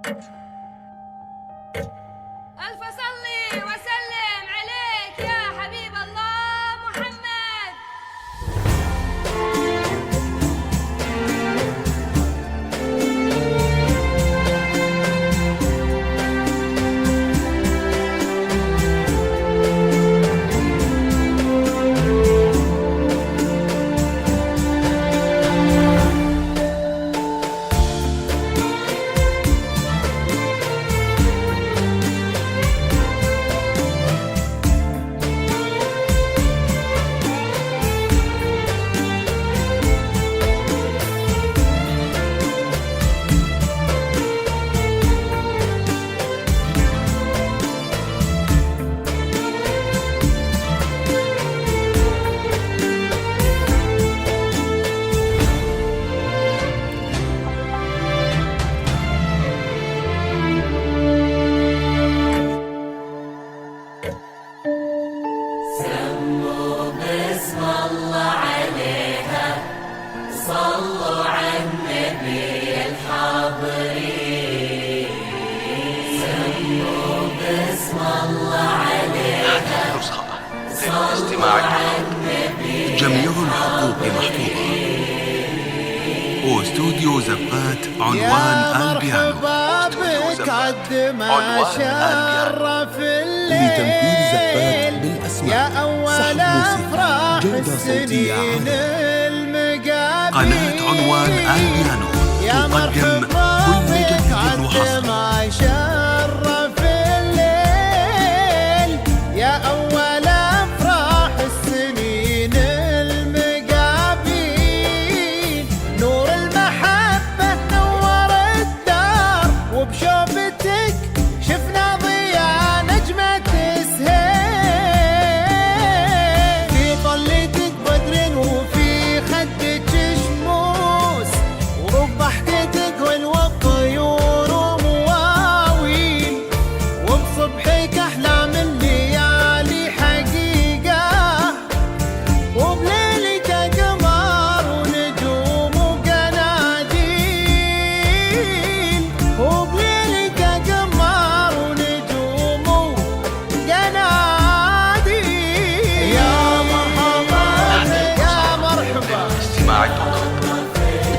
ألف صلي وسلم عليك يا حبيب الله محمد. جميع الحقوق محفوظة. واستوديو زبات عنوان البيانو. لتنفيذ زبات بالأسماء صحب موسيقى جودة صوتية عالية. قناة عنوان البيانو تقدم كل جديد وحصري.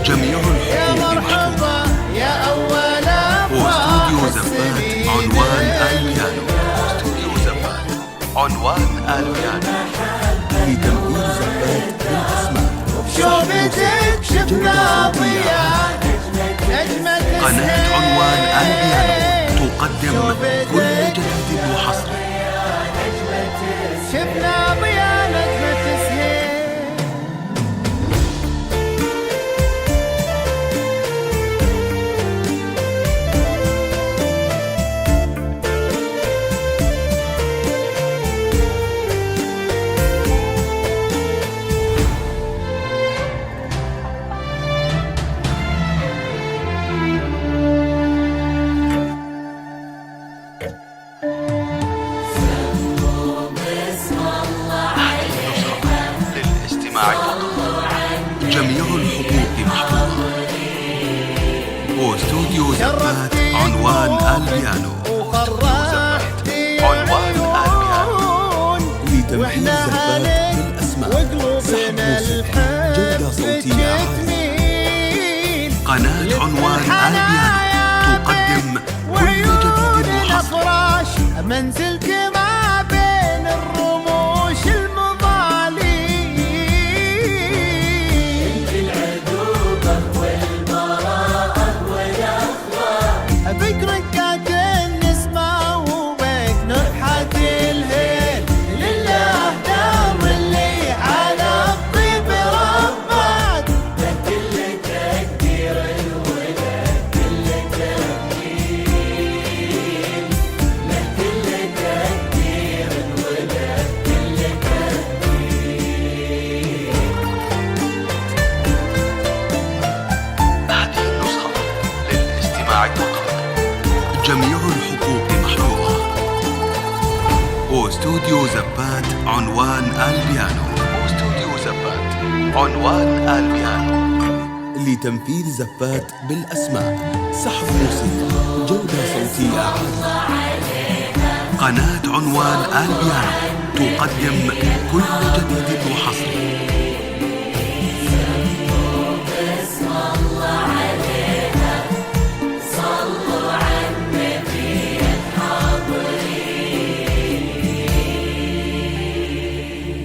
جميع الحقوق محفوظة. واستوديو زبات عنوان البيانو. واستوديو زبات عنوان البيانو لتنفيذ زبات بالأسماء شوفتك شفنا ضياء نجمة قناة عنوان البيانو تقدم كل جديد وحصري. شفنا ضياء نجمة سهيل. جميع الحقوق محفوظة. واستوديو زبات عنوان البيانو. واستوديو زبات عنوان البيانو لتنفيذ زبات بالأسماء صحب موسيقى جودة صوتية عالية. قناة عنوان البيانو تقدم كل جديد وحصري. منزلك ما بين الرموش المضالي. انت العذوبة والبراءة والأخلاق. فكرك كأن نسمة وبك نفحة الهيل. لله دام اللي على الطيب ربك. لكل تقدير الولد كل تقدير. لكل تقدير الولد كل تقدير. هذه النسخة للاستماع فقط. جميع الحقوق محفوظة. واستوديو زبات عنوان البيانو. واستوديو زبات عنوان البيانو لتنفيذ زفات بالأسماء، سحب موسيقى، جودة صوتية عالية. قناة عنوان البيانو تقدم كل جديد وحصري.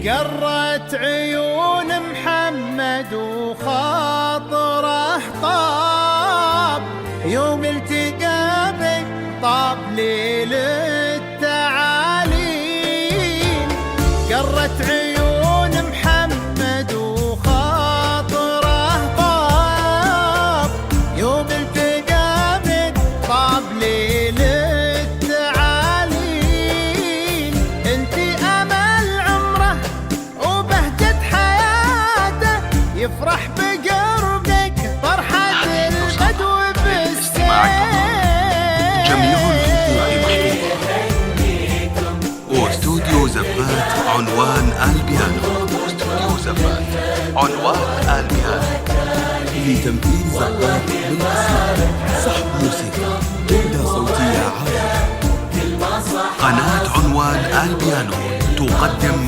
قرت عيون محمد وخاطره طاب، يوم التقى بك طاب ليل التعاليم. قرت عيون محمد وخاطره طاب، يوم التقى بك طاب ليل التعاليم. انتي امل عمره وبهجة حياته، يفرح بقربك فرحة البدو بالسيف. جميع الحقوق محفوظة. واستوديو زفات عنوان البيانو. واستوديو زفات عنوان البيانو لتنفيذ زفات بالأسماء، سحب موسيقى، جودة صوتية عالية. قناة عنوان البيانو تقدم